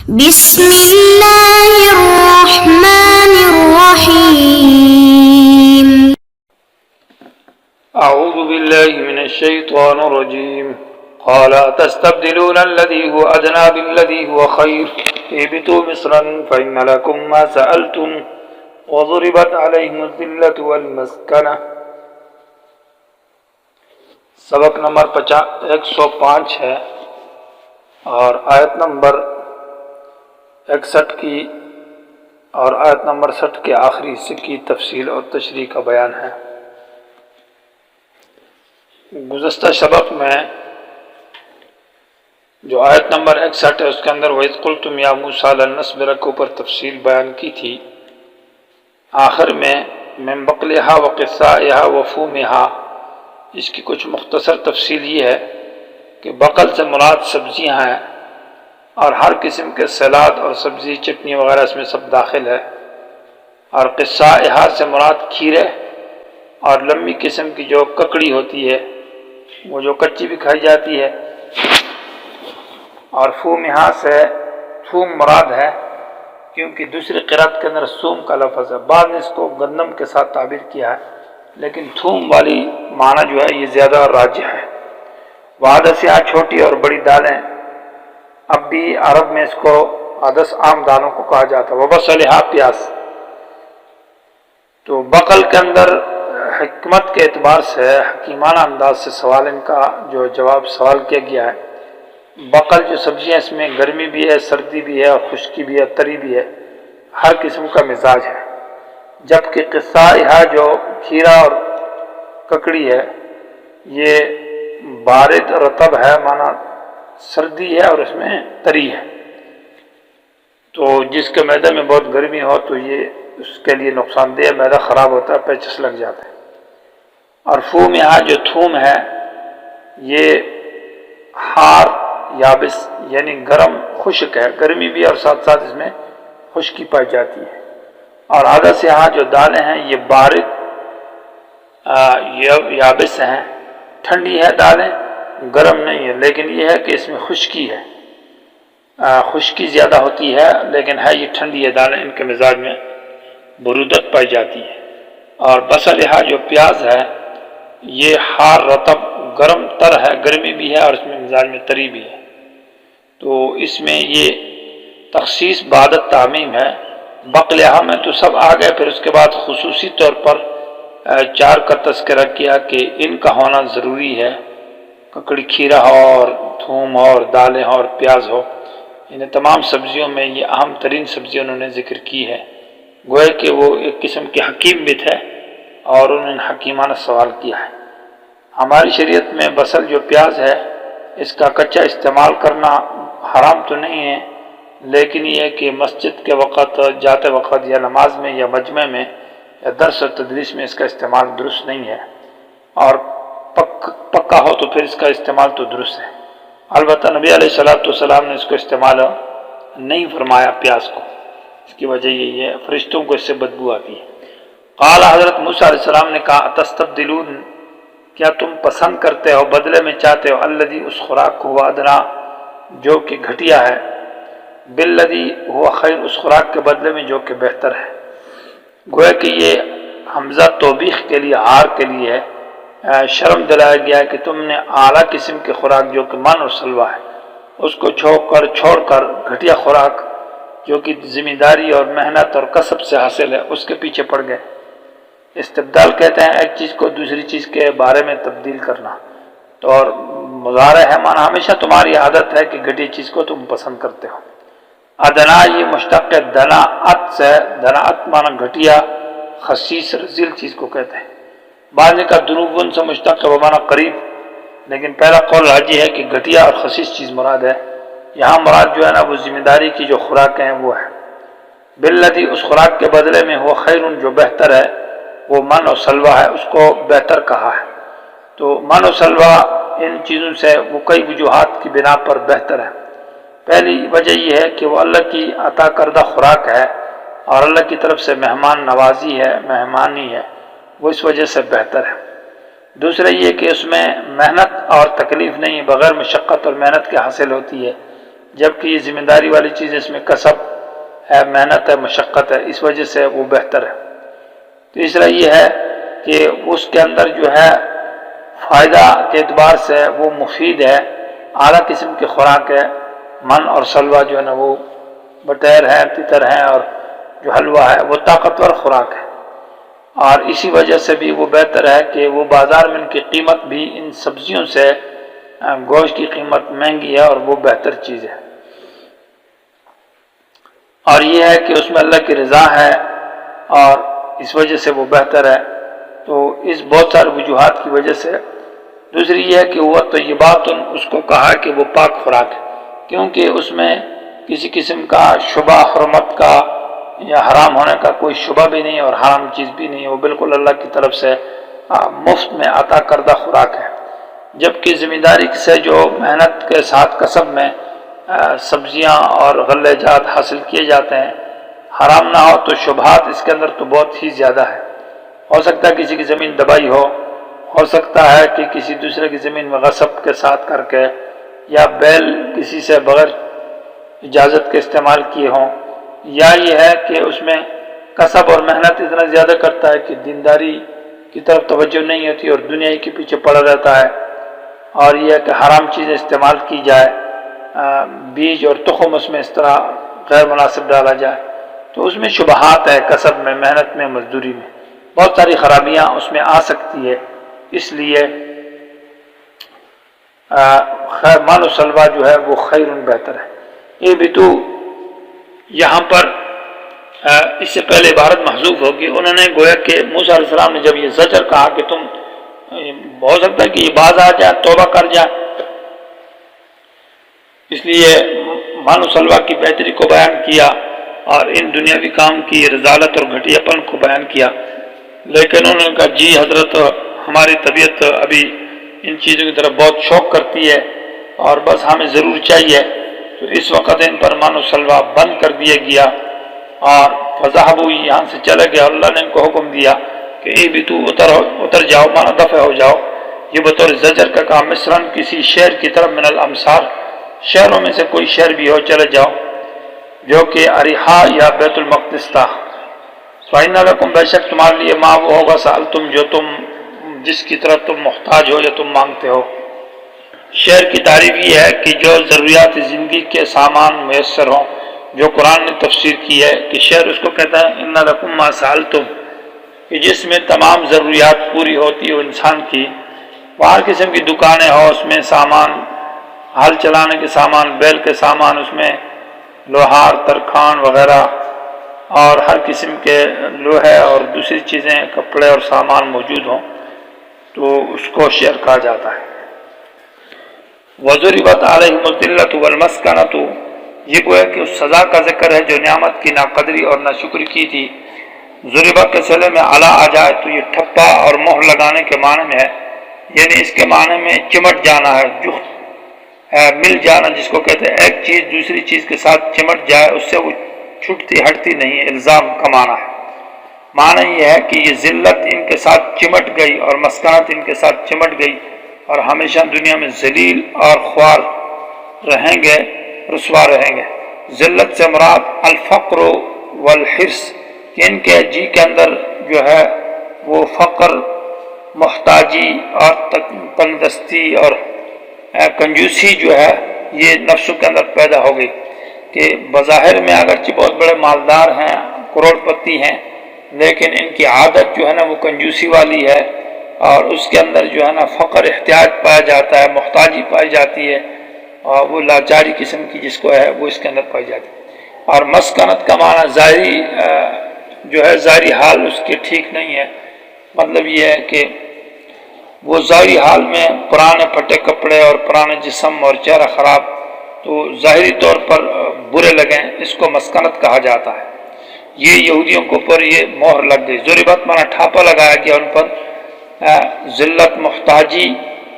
بسم اللہ الرحمن الرحیم اعوذ باللہ من الشیطان الرجیم قال تستبدلون الذي هو ادنى بالذي هو خير اهبطوا مصرا فإن لكم ما سألتم وضربت عليهم الذلة والمسكنة۔ سبق نمبر 105 ہے اور آیت نمبر 61 کی اور آیت نمبر 60 کے آخری حصے کی تفصیل اور تشریح کا بیان ہے۔ گزشتہ سبق میں جو آیت نمبر 61 ہے اس کے اندر وَإِذْ قُلْتُمْ يَا مُوسَىٰ لَن نَّصْبِرَ کے اوپر تفصیل بیان کی تھی۔ آخر میں مِن بَقْلِهَا وَقِثَّائِهَا وَفُومِهَا اس کی کچھ مختصر تفصیل یہ ہے کہ بقل سے مراد سبزیاں ہیں اور ہر قسم کے سلاد اور سبزی چٹنی وغیرہ اس میں سب داخل ہے، اور قِثَّائِهَا سے مراد کھیرے اور لمبی قسم کی جو ککڑی ہوتی ہے وہ جو کچی بھی کھائی جاتی ہے، اور فومہا سے تھوم مراد ہے کیونکہ دوسری قرأت کے اندر سوم کا لفظ ہے، بعد نے اس کو گندم کے ساتھ تعبیر کیا ہے، لیکن تھوم والی معنی جو ہے یہ زیادہ راجح ہے۔ وعدسیاں چھوٹی اور بڑی دالیں، اب بھی عرب میں اس کو عدس عام دانوں کو کہا جاتا ہے۔ وبصلہا پیاز، تو بقل کے اندر حکمت کے اعتبار سے حکیمانہ انداز سے سوال ان کا جو جواب سوال کیا گیا ہے۔ بقل جو سبزیاں اس میں گرمی بھی ہے، سردی بھی ہے، اور خشکی بھی ہے، تری بھی ہے، ہر قسم کا مزاج ہے، جبکہ قِثَّائِهَا جو کھیرا اور ککڑی ہے یہ بارد رطب ہے، مانا سردی ہے اور اس میں تری ہے، تو جس کے معدے میں بہت گرمی ہو تو یہ اس کے لیے نقصان دہ ہے، معدہ خراب ہوتا ہے، پیچس لگ جاتا ہے۔ اور فومہا جو تھوم ہے یہ ہار یابس یعنی گرم خشک ہے، گرمی بھی اور ساتھ ساتھ اس میں خشکی پائی جاتی ہے۔ اور عدسیاں جو دالیں ہیں یہ بارد یابس ہیں، ٹھنڈی ہے دالیں، گرم نہیں ہے، لیکن یہ ہے کہ اس میں خشکی ہے، خشکی زیادہ ہوتی ہے، لیکن ہے یہ ٹھنڈی ہے دالیں، ان کے مزاج میں برودت پائی جاتی ہے۔ اور بصلہا جو پیاز ہے یہ حار رطب گرم تر ہے، گرمی بھی ہے اور اس میں مزاج میں تری بھی ہے، تو اس میں یہ تخصیص بعد تعمیم ہے۔ بقلہا میں تو سب آ گئے، پھر اس کے بعد خصوصی طور پر 4 کا تذکرہ کیا کہ ان کا ہونا ضروری ہے، ککڑی کھیرا ہو اور تھوم ہو اور دالیں ہو اور پیاز ہو، ان تمام سبزیوں میں یہ اہم ترین سبزی انہوں نے ذکر کی ہے، گویا کہ وہ ایک قسم کے حکیم بھی تھے اور انہوں نے حکیمانہ سوال کیا ہے۔ ہماری شریعت میں بصل جو پیاز ہے اس کا کچا استعمال کرنا حرام تو نہیں ہے، لیکن یہ ہے کہ مسجد کے وقت جاتے وقت یا نماز میں یا مجمع میں یا درس و تدریس میں اس کا استعمال درست نہیں ہے، اور پکا ہو تو پھر اس کا استعمال تو درست ہے۔ البتہ نبی علیہ السلام نے اس کو استعمال نہیں فرمایا پیاز کو، اس کی وجہ یہی ہے فرشتوں کو اس سے بدبو آتی ہے۔ قال حضرت موسیٰ علیہ السلام نے کہا تستبدلون، کیا تم پسند کرتے ہو، بدلے میں چاہتے ہو، الذی اس خوراک کو ہوا ادنا جو کہ گھٹیا ہے، بالذی ہوا خیر اس خوراک کے بدلے میں جو کہ بہتر ہے۔ گویا کہ یہ حمزہ توبیخ کے لیے، ہار کے لیے ہے، شرم دلایا گیا ہے کہ تم نے اعلیٰ قسم کی خوراک جو کہ من اور سلوہ ہے اس کو چھوڑ کر گھٹیا خوراک جو کہ ذمہ داری اور محنت اور کسب سے حاصل ہے اس کے پیچھے پڑ گئے۔ استبدال کہتے ہیں ایک چیز کو دوسری چیز کے بارے میں تبدیل کرنا، تو اور مضارع ہے، مانا ہمیشہ تمہاری عادت ہے کہ گھٹی چیز کو تم پسند کرتے ہو۔ ادنا یہ مشتق دناعت سے، دناعت مانا گھٹیا، خسیس رذیل چیز کو کہتے ہیں۔ بعض نے کہا دنوبن سے مشتق ہے بمانا قریب، لیکن پہلا قول راجی ہے کہ گھٹیا اور خسیس چیز مراد ہے، یہاں مراد جو ہے نا وہ ذمہ داری کی جو خوراکیں ہیں وہ ہے۔ بالذی اس خوراک کے بدلے میں ہوا خیر جو بہتر ہے، وہ من و سلوہ ہے، اس کو بہتر کہا ہے، تو من و سلوہ ان چیزوں سے وہ کئی وجوہات کی بنا پر بہتر ہے۔ پہلی وجہ یہ ہے کہ وہ اللہ کی عطا کردہ خوراک ہے اور اللہ کی طرف سے مہمان نوازی ہے، مہمانی ہے، وہ اس وجہ سے بہتر ہے۔ دوسرا یہ کہ اس میں محنت اور تکلیف نہیں، بغیر مشقت اور محنت کے حاصل ہوتی ہے، جبکہ یہ ذمہ داری والی چیز اس میں کسب ہے، محنت ہے، مشقت ہے، اس وجہ سے وہ بہتر ہے۔ تیسرا یہ ہے کہ اس کے اندر جو ہے فائدہ کے اعتبار سے وہ مفید ہے، اعلیٰ قسم کی خوراک ہے۔ من اور سلوہ جو ہے نا وہ بٹیر ہے، تتر ہے، اور جو حلوہ ہے وہ طاقتور خوراک ہے، اور اسی وجہ سے بھی وہ بہتر ہے کہ وہ بازار میں ان کی قیمت بھی ان سبزیوں سے گوشت کی قیمت مہنگی ہے اور وہ بہتر چیز ہے، اور یہ ہے کہ اس میں اللہ کی رضا ہے اور اس وجہ سے وہ بہتر ہے۔ تو اس بہت سارے وجوہات کی وجہ سے۔ دوسری یہ ہے کہ وہ طیبات، اس کو کہا کہ وہ پاک خوراک ہے، کیونکہ اس میں کسی قسم کا شبہ حرمت کا یا حرام ہونے کا کوئی شبہ بھی نہیں اور حرام چیز بھی نہیں، وہ بالکل اللہ کی طرف سے مفت میں عطا کردہ خوراک ہے۔ جبکہ ذمہ داری سے جو محنت کے ساتھ کسب میں سبزیاں اور غلہ جات حاصل کیے جاتے ہیں، حرام نہ ہو تو شبہات اس کے اندر تو بہت ہی زیادہ ہے۔ ہو سکتا ہے کسی کی زمین دبائی ہو سکتا ہے کہ کسی دوسرے کی زمین میں غصب کے ساتھ کر کے، یا بیل کسی سے بغیر اجازت کے استعمال کیے ہوں، یا یہ ہے کہ اس میں کسب اور محنت اتنا زیادہ کرتا ہے کہ دینداری کی طرف توجہ نہیں ہوتی اور دنیا کے پیچھے پڑا رہتا ہے، اور یہ ہے کہ حرام چیزیں استعمال کی جائے، بیج اور تخم اس میں اس طرح غیر مناسب ڈالا جائے، تو اس میں شبہات ہے، کسب میں، محنت میں، مزدوری میں بہت ساری خرابیاں اس میں آ سکتی ہے۔ اس لیے مال و سلوہ جو ہے وہ خیر بہتر ہے۔ یہ بھی تو یہاں پر اس سے پہلے عبارت محذوف ہوگی، انہوں نے گویا کہ موسیٰ علیہ السلام نے جب یہ زجر کہا کہ تم ہو سکتا ہے کہ یہ باز آ جائے، توبہ کر جائے، اس لیے مال و سلوہ کی بہتری کو بیان کیا اور ان دنیاوی کام کی رذالت اور گھٹیا پن کو بیان کیا، لیکن انہوں نے کہا جی حضرت ہماری طبیعت ابھی ان چیزوں کی طرف بہت شوق کرتی ہے اور بس ہمیں ضرور چاہیے، تو اس وقت ان پر مال و سلوہ بند کر دیا گیا اور فذهبوا یہاں سے چلے گیا۔ اللہ نے ان کو حکم دیا کہ اے بھی تو اتر جاؤ، مانا دفع ہو جاؤ، یہ بطور زجر کا کام، مصرن کسی شہر کی طرف، من الامصار شہروں میں سے کوئی شہر بھی ہو چلے جاؤ، جو کہ اریحا یا بیت المقدس تھا۔ فَإِنَّ لَكُمْ بے شک تمہارے لیے ماں وہ ہوگا سألتم جو تم جس کی طرف تم محتاج ہو یا تم مانگتے ہو۔ شہر کی تعریف یہ ہے کہ جو ضروریات زندگی کے سامان میسر ہوں، جو قرآن نے تفسیر کی ہے کہ شہر اس کو کہتا ہے اِنَّ لَكُمْ مَا سَأَلْتُمْ، کہ جس میں تمام ضروریات پوری ہوتی ہو انسان کی، ہر قسم کی دکانیں ہو، اس میں سامان، ہل چلانے کے سامان، بیل کے سامان، اس میں لوہار، ترکھان وغیرہ اور ہر قسم کے لوہے اور دوسری چیزیں، کپڑے اور سامان موجود ہوں، تو اس کو شہر کہا جاتا ہے۔ وَضُرِبَتْ عَلَيْهِمُ الذِّلَّةُ وَالْمَسْكَنَةُ، یہ گویا کہ اس سزا کا ذکر ہے جو نعمت کی ناقدری اور ناشکری کی تھی۔ ضربت کے صلے میں علا آ جائے تو یہ ٹھپا اور مہر لگانے کے معنی میں ہے، یعنی اس کے معنی میں چمٹ جانا ہے، جخت مل جانا جس کو کہتے ہیں، ایک چیز دوسری چیز کے ساتھ چمٹ جائے، اس سے وہ چھٹتی ہٹتی نہیں، الزام کا معنی ہے۔ معنی یہ ہے کہ یہ ذلت ان کے ساتھ چمٹ گئی اور مسکنت ان کے ساتھ چمٹ گئی اور ہمیشہ دنیا میں ذلیل اور خوار رہیں گے، رسوا رہیں گے۔ ذلت سے مراد الفقر والحرص، کہ ان کے جی کے اندر جو ہے وہ فقر، محتاجی اور تنگدستی اور کنجوسی جو ہے یہ نفسوں کے اندر پیدا ہو گئی، کہ بظاہر میں اگرچہ بہت بڑے مالدار ہیں، کروڑ پتی ہیں، لیکن ان کی عادت جو ہے نا وہ کنجوسی والی ہے، اور اس کے اندر جو ہے نا فقر، احتیاج پایا جاتا ہے، محتاجی پائی جاتی ہے، اور وہ لاچاری قسم کی جس کو ہے وہ اس کے اندر پائی جاتی ہے۔ اور مسکنت کا معنی ظاہری جو ہے ظاہری حال اس کے ٹھیک نہیں ہے، مطلب یہ ہے کہ وہ ظاہری حال میں پرانے پھٹے کپڑے اور پرانے جسم اور چہرہ خراب تو ظاہری طور پر برے لگیں، اس کو مسکنت کہا جاتا ہے۔ یہ یہودیوں کو پر یہ مہر لگ گئی، ضربت معنی ٹھاپا لگایا گیا ان پر، ذلت، محتاجی،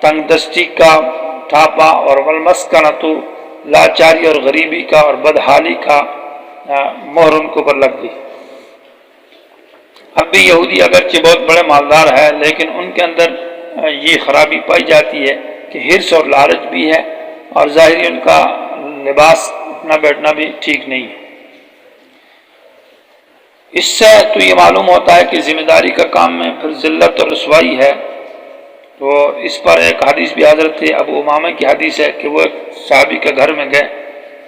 تنگ دستی کا ٹھاپا، اور والمسکنت لاچاری اور غریبی کا اور بدحالی کا مہر ان کو پر لگ گئی۔ اب بھی یہودی اگرچہ بہت بڑے مالدار ہے، لیکن ان کے اندر یہ خرابی پائی جاتی ہے کہ حرص اور لالچ بھی ہے، اور ظاہری ان کا لباس اٹھنا بیٹھنا بھی ٹھیک نہیں ہے۔ اس سے تو یہ معلوم ہوتا ہے کہ ذمہ داری کا کام میں پھر ذلت اور رسوائی ہے۔ تو اس پر ایک حدیث بھی حضرت ابو امامہ کی حدیث ہے کہ وہ ایک صحابی کے گھر میں گئے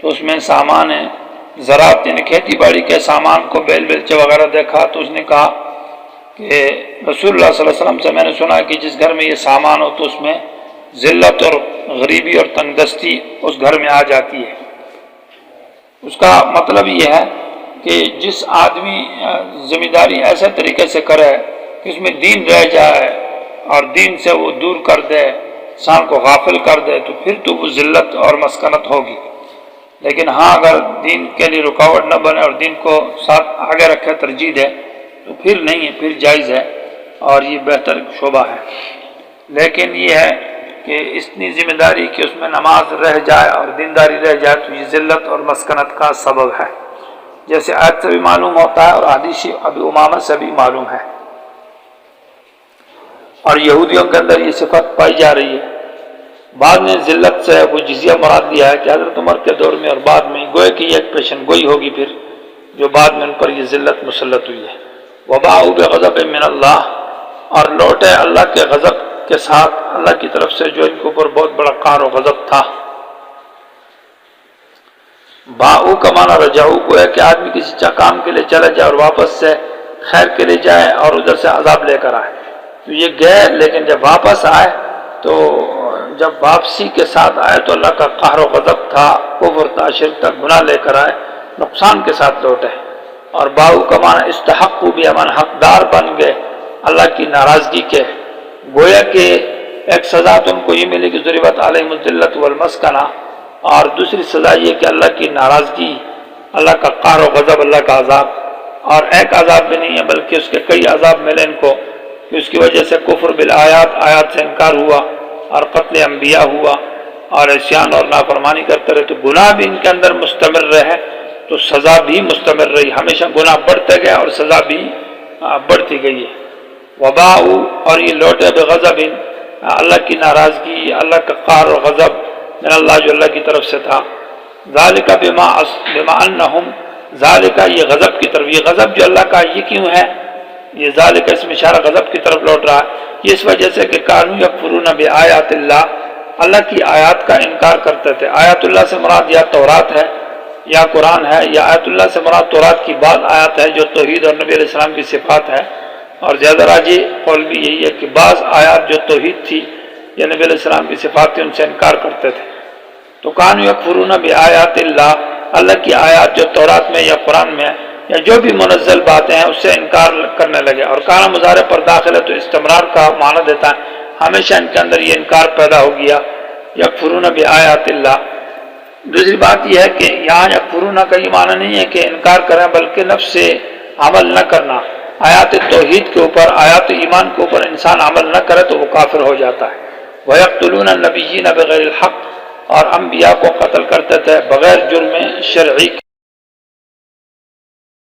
تو اس میں سامان زراعت یعنی کھیتی باڑی کے سامان کو بیل بیلچے وغیرہ دیکھا، تو اس نے کہا کہ رسول اللہ صلی اللہ علیہ وسلم سے میں نے سنا کہ جس گھر میں یہ سامان ہو تو اس میں ذلت اور غریبی اور تنگ دستی اس گھر میں آ جاتی ہے۔ اس کا مطلب یہ ہے کہ جس آدمی ذمہ داری ایسے طریقے سے کرے کہ اس میں دین رہ جائے اور دین سے وہ دور کر دے، انسان کو غافل کر دے، تو پھر تو وہ ذلت اور مسکنت ہوگی۔ لیکن ہاں اگر دین کے لیے رکاوٹ نہ بنے اور دین کو ساتھ آگے رکھے، ترجیح دے، تو پھر نہیں ہے، پھر جائز ہے اور یہ بہتر شعبہ ہے۔ لیکن یہ ہے کہ اتنی ذمہ داری کہ اس میں نماز رہ جائے اور دینداری رہ جائے تو یہ ذلت اور مسکنت کا سبب ہے، جیسے آیت سے بھی معلوم ہوتا ہے اور حدیث ابی امامہ سے بھی معلوم ہے۔ اور یہودیوں کے اندر یہ صفت پائی جا رہی ہے۔ بعد میں ذلت سے وہ جزیہ مراد لیا ہے کہ حضرت عمر کے دور میں اور بعد میں گوئے کی ایک پیشن گوئی ہوگی پھر جو بعد میں ان پر یہ ذلت مسلط ہوئی ہے۔ وباءوا بغضب من اللہ، اور لوٹے اللہ کے غضب کے ساتھ، اللہ کی طرف سے جو ان کے اوپر بہت بڑا قہر و غضب تھا۔ باؤ کا معنی رجعو کو ہے کہ آدمی کسی کام کے لیے چلا جائے اور واپس سے خیر کے لیے جائے اور ادھر سے عذاب لے کر آئے، تو یہ گئے لیکن جب واپس آئے تو جب واپسی کے ساتھ آئے تو اللہ کا قہر و غضب تھا، کفر تھا، شرک تھا، گناہ لے کر آئے، نقصان کے ساتھ لوٹے۔ اور باؤ کا معنی استحقوا بامن، حقدار بن گئے اللہ کی ناراضگی کے، گویا کہ ایک سزا تم کو یہ ملے کہ ضربت علیہم الذلۃ والمسکنہ، اور دوسری سزا یہ کہ اللہ کی ناراضگی، اللہ کا قہر و غضب، اللہ کا عذاب، اور ایک عذاب بھی نہیں ہے بلکہ اس کے کئی عذاب ملے ان کو کہ اس کی وجہ سے کفر بالآیات، آیات سے انکار ہوا اور قتل انبیاء ہوا اور عصیان اور نافرمانی کرتے رہے، تو گناہ بھی ان کے اندر مستمر رہے تو سزا بھی مستمر رہی، ہمیشہ گناہ بڑھتے گئے اور سزا بھی بڑھتی گئی ہے۔ وباء، اور یہ لوٹے بغضب، اللہ کی ناراضگی، اللہ کا قہر و غضب من اللہ جو اللہ کی طرف سے تھا۔ ذالک بما انہم، ذالک یہ غضب کی طرف، یہ غضب جو اللہ کا یہ کیوں ہے، یہ ذالک اس میں اشارہ غضب کی طرف لوٹ رہا ہے، یہ اس وجہ سے کہ کانوا یکفرون بآیات اللہ، اللہ کی آیات کا انکار کرتے تھے۔ آیات اللہ سے مراد یا تورات ہے یا قرآن ہے، یا آیت اللہ سے مراد تورات کی بعض آیات ہے جو توحید اور نبی علیہ السلام کی صفات ہے، اور زیادہ راجح قول بھی یہی ہے کہ بعض آیات جو توحید تھی یا نبی علیہ السلام کی صفات تھی ان سے انکار کرتے تھے۔ تو کانوا یکفرون بآیات اللہ، اللہ کی آیات جو تورات میں یا قرآن میں یا جو بھی منزل باتیں ہیں اس سے انکار کرنے لگے، اور کانا مضارع پر داخل ہے تو استمرار کا معنی دیتا ہے، ہمیشہ ان کے اندر یہ انکار پیدا ہو گیا، یکفرون بآیات اللہ۔ دوسری بات یہ ہے کہ یہاں یکفرون کا یہ معنی نہیں ہے کہ انکار کریں بلکہ نفس سے عمل نہ کرنا، آیات توحید کے اوپر، آیات ایمان کے اوپر انسان عمل نہ کرے تو وہ کافر ہو جاتا ہے۔ وَيَقْتُلُونَ النَّبِيِّينَ بِغَيْرِ الْحَقِّ، اور انبیاء کو قتل کرتے تھے بغیر جرم شرعی